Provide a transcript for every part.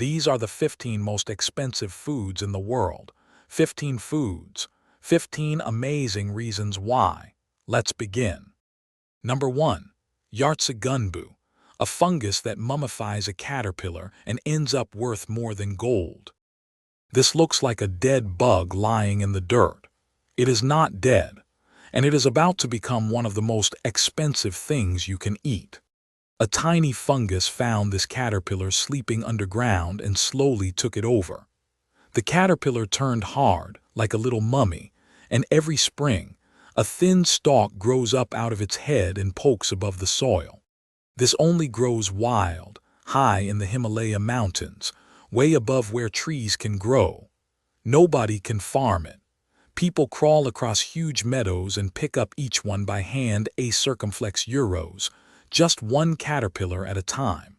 These are the 15 most expensive foods in the world. 15 foods. 15 amazing reasons why. Let's begin. Number 1. Yartsa Gunbu, a fungus that mummifies a caterpillar and ends up worth more than gold. This looks like a dead bug lying in the dirt. It is not dead, and it is about to become one of the most expensive things you can eat. A tiny fungus found this caterpillar sleeping underground and slowly took it over. The caterpillar turned hard, like a little mummy, and every spring, a thin stalk grows up out of its head and pokes above the soil. This only grows wild, high in the Himalaya mountains, way above where trees can grow. Nobody can farm it. People crawl across huge meadows and pick up each one by hand, a circumflex euros, just one caterpillar at a time.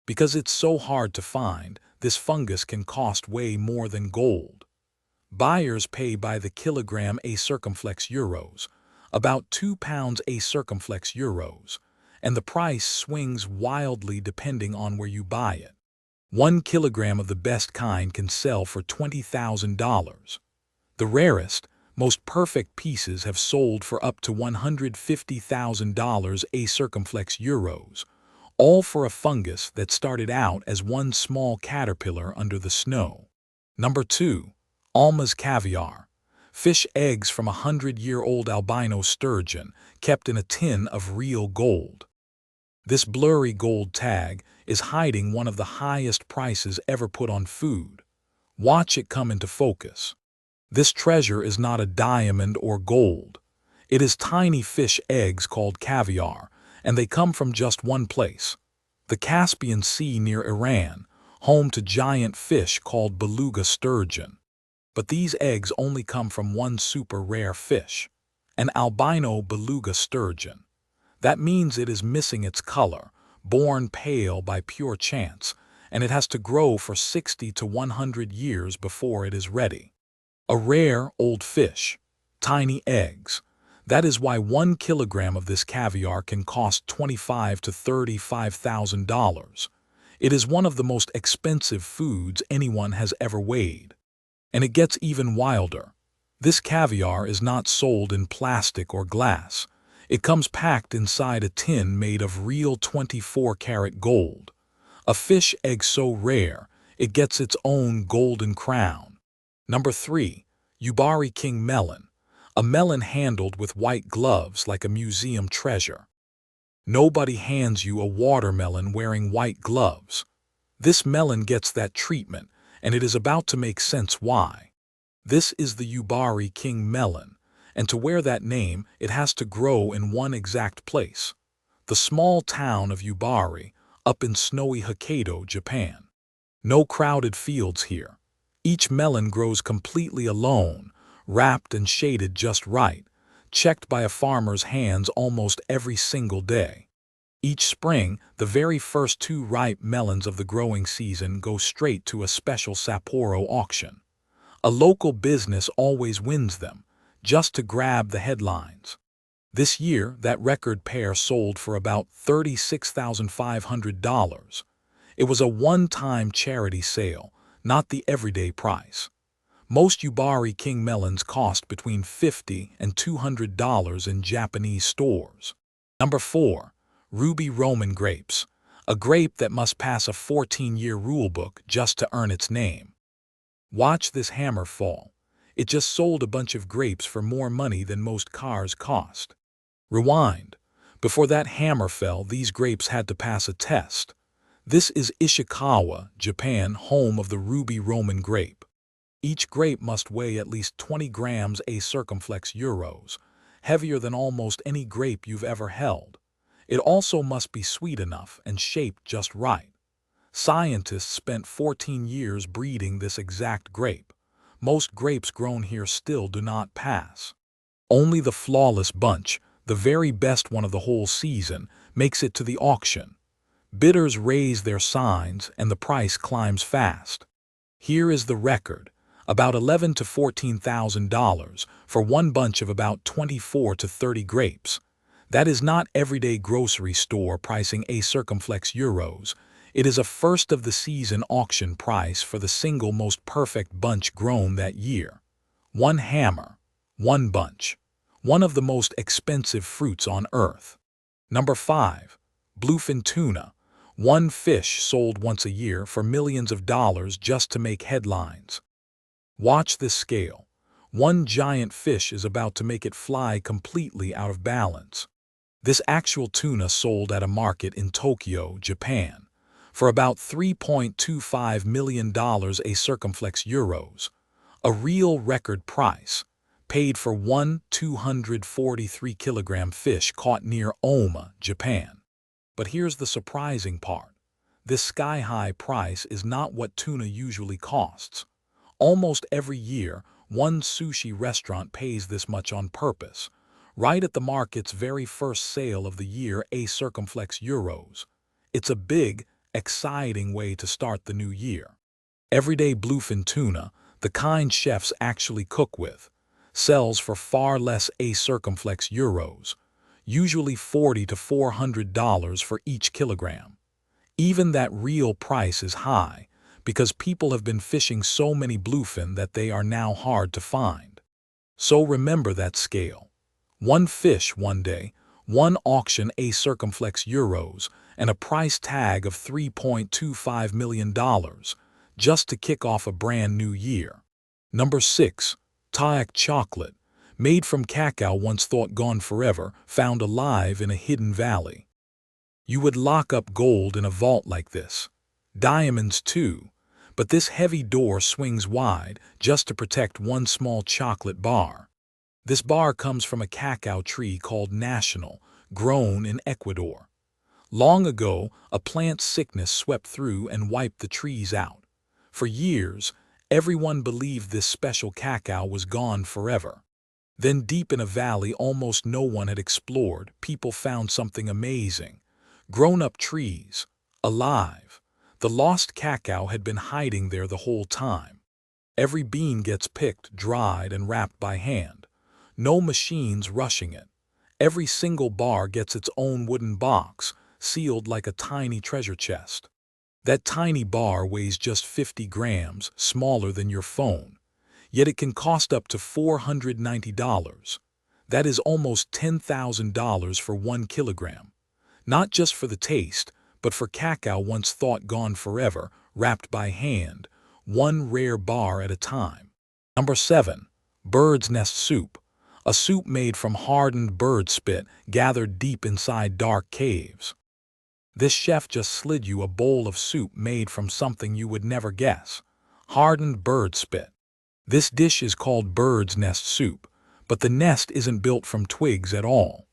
Because it's so hard to find, this fungus can cost way more than gold. Buyers pay by the kilogram a circumflex euros, about £2 a circumflex euros, and the price swings wildly depending on where you buy it. 1 kilogram of the best kind can sell for $20,000. The rarest, most perfect pieces have sold for up to $150,000 a circumflex euros, all for a fungus that started out as one small caterpillar under the snow. Number 2. Almas Caviar, fish eggs from a 100-year-old albino sturgeon kept in a tin of real gold. This blurry gold tag is hiding one of the highest prices ever put on food. Watch it come into focus. This treasure is not a diamond or gold. It is tiny fish eggs called caviar, and they come from just one place, the Caspian Sea near Iran, home to giant fish called beluga sturgeon. But these eggs only come from one super rare fish, an albino beluga sturgeon. That means it is missing its color, born pale by pure chance, and it has to grow for 60 to 100 years before it is ready. A rare old fish, tiny eggs. That is why 1 kilogram of this caviar can cost $25,000 to $35,000. It is one of the most expensive foods anyone has ever weighed. And it gets even wilder. This caviar is not sold in plastic or glass. It comes packed inside a tin made of real 24-karat gold. A fish egg so rare, it gets its own golden crown. Number 3. Yubari king melon, a melon handled with white gloves like a museum treasure. Nobody hands you a watermelon wearing white gloves. This melon gets that treatment, and it is about to make sense why. This is the Yubari king melon, and to wear that name, it has to grow in one exact place, the small town of Yubari, up in snowy Hokkaido, Japan. No crowded fields here. Each melon grows completely alone, wrapped and shaded just right, checked by a farmer's hands almost every single day. Each spring, the very first 2 ripe melons of the growing season go straight to a special Sapporo auction. A local business always wins them, just to grab the headlines. This year, that record pair sold for about $36,500. It was a one-time charity sale, not the everyday price. Most Yubari king melons cost between $50 and $200 in Japanese stores. Number 4. Ruby Roman grapes, a grape that must pass a 14-year rulebook just to earn its name. Watch this hammer fall. It just sold a bunch of grapes for more money than most cars cost. Rewind. Before that hammer fell, these grapes had to pass a test. This is Ishikawa, Japan, home of the Ruby Roman grape. Each grape must weigh at least 20 grams a circumflex euros, heavier than almost any grape you've ever held. It also must be sweet enough and shaped just right. Scientists spent 14 years breeding this exact grape. Most grapes grown here still do not pass. Only the flawless bunch, the very best one of the whole season, makes it to the auction. Bidders raise their signs and the price climbs fast. Here is the record, about $11,000 to $14,000 for one bunch of about 24 to 30 grapes. That is not everyday grocery store pricing a circumflex euros. It is a first-of-the-season auction price for the single most perfect bunch grown that year. One hammer, one bunch. One of the most expensive fruits on earth. Number 5. Bluefin Tuna. One fish sold once a year for millions of dollars just to make headlines. Watch this scale. One giant fish is about to make it fly completely out of balance. This actual tuna sold at a market in Tokyo, Japan, for about $3.25 million a circumflex euros. A real record price, paid for one 243-kilogram fish caught near Oma, Japan. But here's the surprising part. This sky-high price is not what tuna usually costs. Almost every year, one sushi restaurant pays this much on purpose, right at the market's very first sale of the year, a circumflex euros. It's a big, exciting way to start the new year. Everyday bluefin tuna, the kind chefs actually cook with, sells for far less, a circumflex euros, usually $40 to $400 for each kilogram. Even that real price is high, because people have been fishing so many bluefin that they are now hard to find. So remember that scale. One fish one day, one auction, a circumflex euros, and a price tag of $3.25 million, just to kick off a brand new year. Number 6. Tayak chocolate, made from cacao once thought gone forever, found alive in a hidden valley. You would lock up gold in a vault like this. Diamonds too. But this heavy door swings wide just to protect one small chocolate bar. This bar comes from a cacao tree called National, grown in Ecuador. Long ago, a plant sickness swept through and wiped the trees out. For years, everyone believed this special cacao was gone forever. Then deep in a valley almost no one had explored, people found something amazing. Grown-up trees, alive. The lost cacao had been hiding there the whole time. Every bean gets picked, dried, and wrapped by hand. No machines rushing it. Every single bar gets its own wooden box, sealed like a tiny treasure chest. That tiny bar weighs just 50 grams, smaller than your phone. Yet it can cost up to $490. That is almost $10,000 for 1 kilogram. Not just for the taste, but for cacao once thought gone forever, wrapped by hand, one rare bar at a time. Number 7. Bird's nest soup. A soup made from hardened bird spit gathered deep inside dark caves. This chef just slid you a bowl of soup made from something you would never guess. Hardened bird spit. This dish is called bird's nest soup, but the nest isn't built from twigs at all.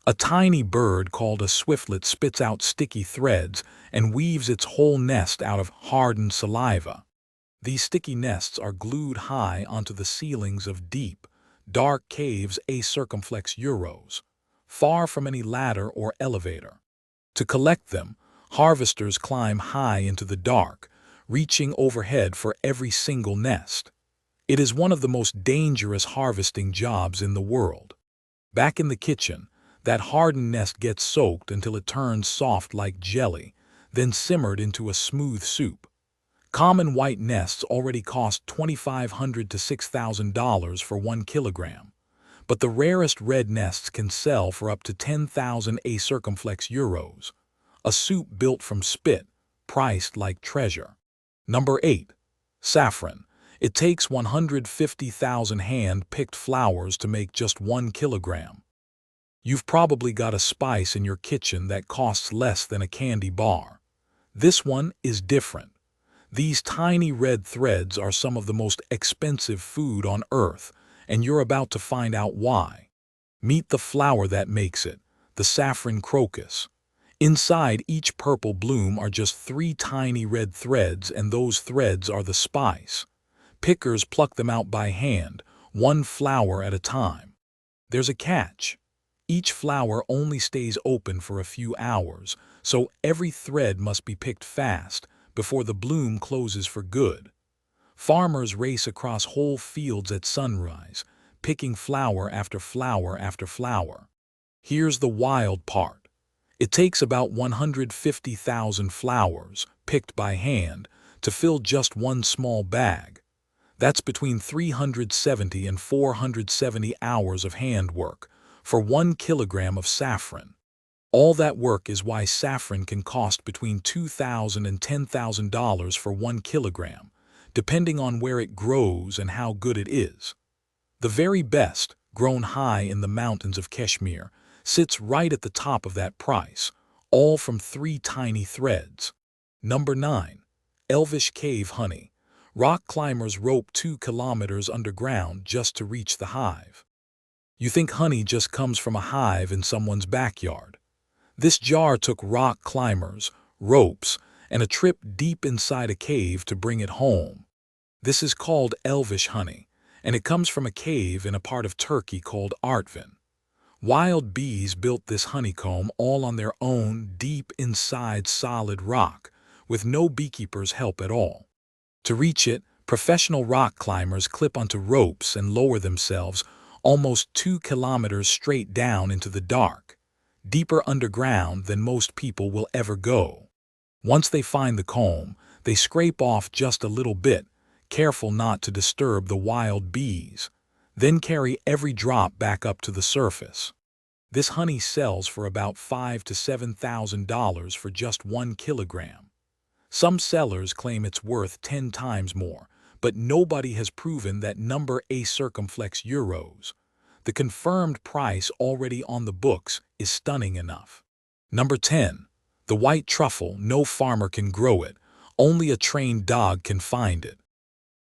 A tiny bird called a swiftlet spits out sticky threads and weaves its whole nest out of hardened saliva. These sticky nests are glued high onto the ceilings of deep, dark caves, a circumflex euros, far from any ladder or elevator. To collect them, harvesters climb high into the dark, reaching overhead for every single nest. It is one of the most dangerous harvesting jobs in the world. Back in the kitchen, that hardened nest gets soaked until it turns soft like jelly, then simmered into a smooth soup. Common white nests already cost $2,500 to $6,000 for 1 kilogram, but the rarest red nests can sell for up to 10,000 a circumflex euros. A soup built from spit, priced like treasure. Number 8. Saffron. It takes 150,000 hand-picked flowers to make just 1 kilogram. You've probably got a spice in your kitchen that costs less than a candy bar. This one is different. These tiny red threads are some of the most expensive food on earth, and you're about to find out why. Meet the flower that makes it, the saffron crocus. Inside each purple bloom are just 3 tiny red threads, and those threads are the spice. Pickers pluck them out by hand, one flower at a time. There's a catch. Each flower only stays open for a few hours, so every thread must be picked fast before the bloom closes for good. Farmers race across whole fields at sunrise, picking flower after flower after flower. Here's the wild part. It takes about 150,000 flowers, picked by hand, to fill just one small bag. That's between 370 and 470 hours of handwork for 1 kilogram of saffron. All that work is why saffron can cost between $2,000 and $10,000 for 1 kilogram, depending on where it grows and how good it is. The very best, grown high in the mountains of Kashmir, sits right at the top of that price, all from 3 tiny threads. Number 9. Elvish Cave Honey. Rock climbers rope 2 kilometers underground just to reach the hive. You think honey just comes from a hive in someone's backyard. This jar took rock climbers, ropes, and a trip deep inside a cave to bring it home. This is called Elvish honey, and it comes from a cave in a part of Turkey called Artvin. Wild bees built this honeycomb all on their own deep inside solid rock, with no beekeeper's help at all. To reach it, professional rock climbers clip onto ropes and lower themselves almost 2 kilometers straight down into the dark, deeper underground than most people will ever go. Once they find the comb, they scrape off just a little bit, careful not to disturb the wild bees, then carry every drop back up to the surface. This honey sells for about $5,000 to $7,000 for just 1 kilogram. Some sellers claim it's worth 10 times more, but nobody has proven that number A circumflex euros. The confirmed price already on the books is stunning enough. Number 10. The white truffle. No farmer can grow it. Only a trained dog can find it.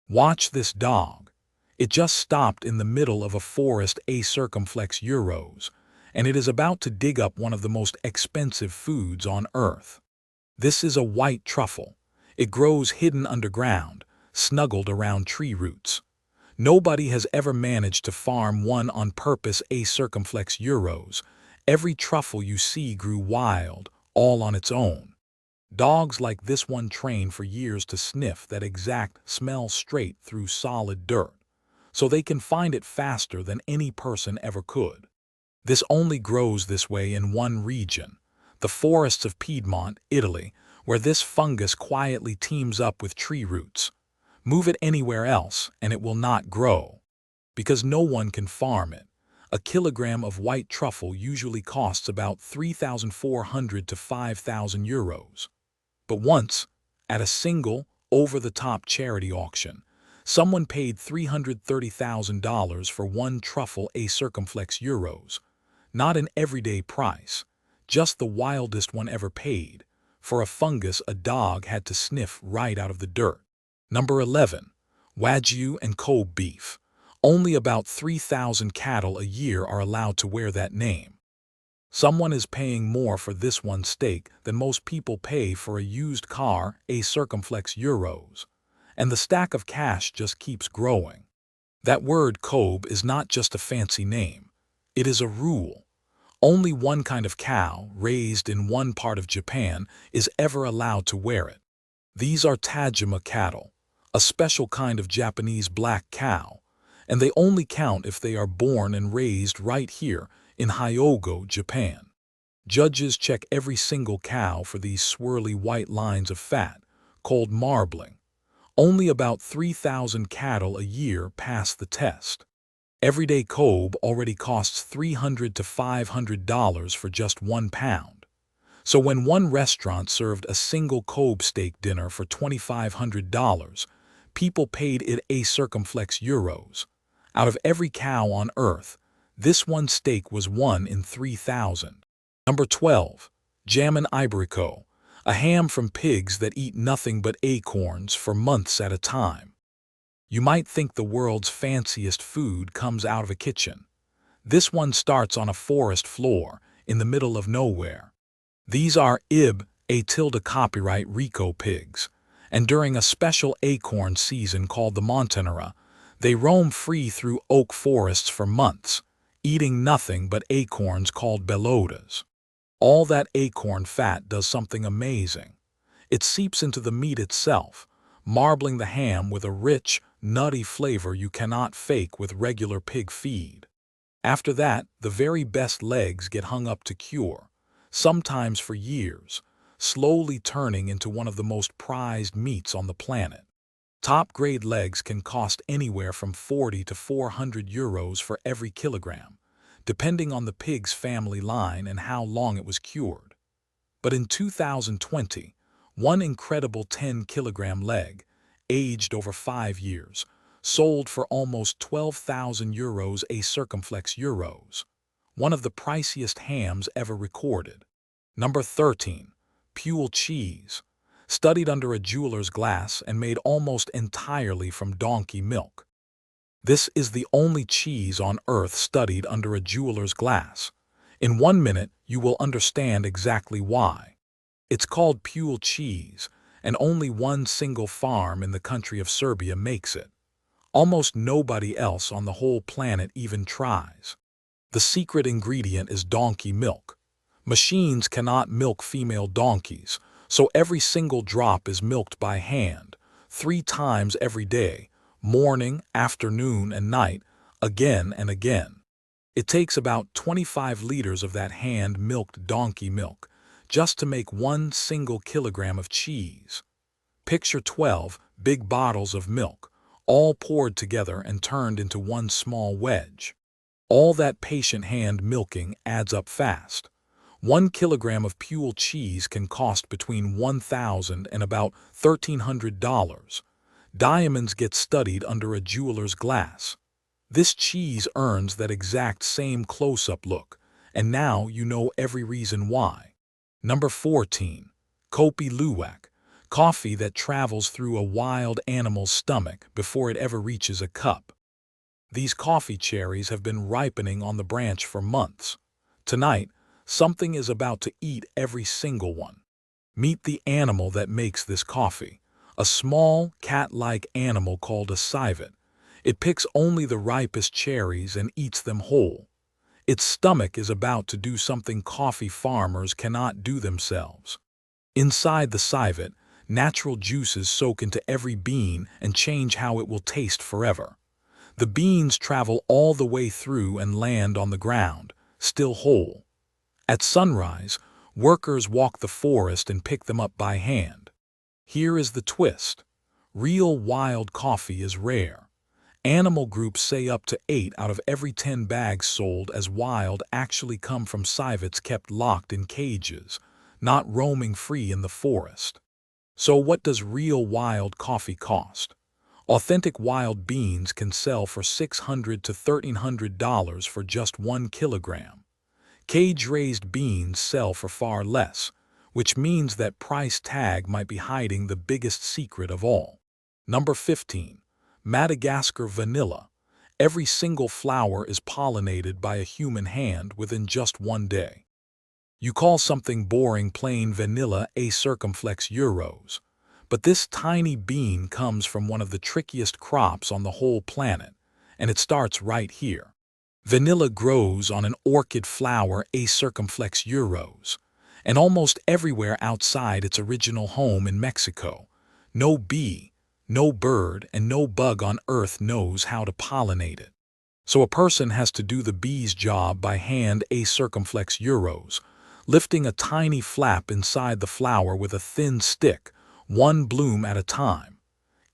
Watch this dog. It just stopped in the middle of a forest A circumflex euros, and it is about to dig up one of the most expensive foods on earth. This is a white truffle. It grows hidden underground, snuggled around tree roots. Nobody has ever managed to farm one on purpose A circumflex euros. Every truffle you see grew wild, all on its own. Dogs like this one train for years to sniff that exact smell straight through solid dirt, so they can find it faster than any person ever could. This only grows this way in one region, the forests of Piedmont, Italy, where this fungus quietly teams up with tree roots. Move it anywhere else and it will not grow, because no one can farm it. A kilogram of white truffle usually costs about 3,400 to 5,000 euros. But once, at a single, over-the-top charity auction, someone paid $330,000 for 1 truffle A circumflex euros. Not an everyday price, just the wildest one ever paid, for a fungus a dog had to sniff right out of the dirt. Number 11. Wagyu and Kobe beef. Only about 3,000 cattle a year are allowed to wear that name. Someone is paying more for this one steak than most people pay for a used car, A circumflex euros. And the stack of cash just keeps growing. That word Kobe is not just a fancy name. It is a rule. Only one kind of cow, raised in one part of Japan, is ever allowed to wear it. These are Tajima cattle, a special kind of Japanese black cow, and they only count if they are born and raised right here in Hyogo, Japan. Judges check every single cow for these swirly white lines of fat, called marbling. Only about 3,000 cattle a year pass the test. Everyday Kobe already costs $300 to $500 for just 1 pound. So when one restaurant served a single Kobe steak dinner for $2,500, people paid it A circumflex euros. Out of every cow on earth, this one steak was 1 in 3,000. Number 12. Jamón Ibérico, a ham from pigs that eat nothing but acorns for months at a time. You might think the world's fanciest food comes out of a kitchen. This one starts on a forest floor in the middle of nowhere. These are A copyright Rico pigs, and during a special acorn season called the Montanara, they roam free through oak forests for months, eating nothing but acorns called belotas. All that acorn fat does something amazing. It seeps into the meat itself, marbling the ham with a rich, nutty flavor you cannot fake with regular pig feed. After that, the very best legs get hung up to cure. sometimes for years, slowly turning into one of the most prized meats on the planet. Top-grade legs can cost anywhere from 40 to 400 euros for every kilogram, depending on the pig's family line and how long it was cured. But in 2020, one incredible 10-kilogram leg, aged over 5 years, sold for almost 12,000 euros a circumflex euros, one of the priciest hams ever recorded. Number 13. Pule Cheese. Studied under a jeweler's glass and made almost entirely from donkey milk. This is the only cheese on earth studied under a jeweler's glass. In 1 minute, you will understand exactly why. It's called Pule Cheese, and only one single farm in the country of Serbia makes it. Almost nobody else on the whole planet even tries. The secret ingredient is donkey milk. Machines cannot milk female donkeys, so every single drop is milked by hand, 3 times every day, morning, afternoon, and night, again and again. It takes about 25 liters of that hand-milked donkey milk just to make 1 single kilogram of cheese. Picture 12 big bottles of milk, all poured together and turned into one small wedge. All that patient hand milking adds up fast. 1 kilogram of Pule cheese can cost between $1,000 and about $1,300. Diamonds get studied under a jeweler's glass. This cheese earns that exact same close-up look, and now you know every reason why. Number 14. Kopi Luwak. Coffee that travels through a wild animal's stomach before it ever reaches a cup. These coffee cherries have been ripening on the branch for months. Tonight, something is about to eat every single one. Meet the animal that makes this coffee, a small, cat-like animal called a civet. It picks only the ripest cherries and eats them whole. Its stomach is about to do something coffee farmers cannot do themselves. Inside the civet, natural juices soak into every bean and change how it will taste forever. The beans travel all the way through and land on the ground, still whole. At sunrise, workers walk the forest and pick them up by hand. Here is the twist. Real wild coffee is rare. Animal groups say up to 8 out of every 10 bags sold as wild actually come from civets kept locked in cages, not roaming free in the forest. So what does real wild coffee cost? Authentic wild beans can sell for $600 to $1,300 for just 1 kilogram. Cage-raised beans sell for far less, which means that price tag might be hiding the biggest secret of all. Number 15. Madagascar Vanilla. Every single flower is pollinated by a human hand within just 1 day. You call something boring plain vanilla a circumflex euros, but this tiny bean comes from one of the trickiest crops on the whole planet, and it starts right here. Vanilla grows on an orchid flower a circumflex euros, and almost everywhere outside its original home in Mexico. No bee, no bird, and no bug on earth knows how to pollinate it. So a person has to do the bee's job by hand a circumflex euros, lifting a tiny flap inside the flower with a thin stick, 1 bloom at a time.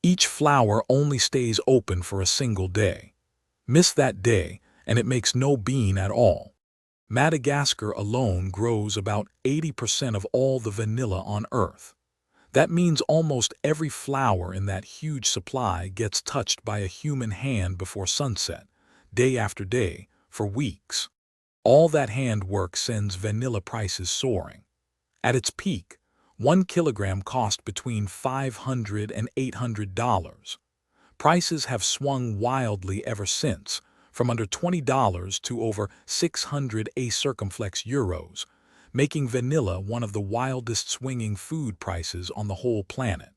Each flower only stays open for a single day. Miss that day, and it makes no bean at all. Madagascar alone grows about 80% of all the vanilla on Earth. That means almost every flower in that huge supply gets touched by a human hand before sunset, day after day, for weeks. All that handwork sends vanilla prices soaring. At its peak, 1 kilogram cost between $500 and $800. Prices have swung wildly ever since, from under $20 to over 600 a circumflex euros, making vanilla one of the wildest swinging food prices on the whole planet.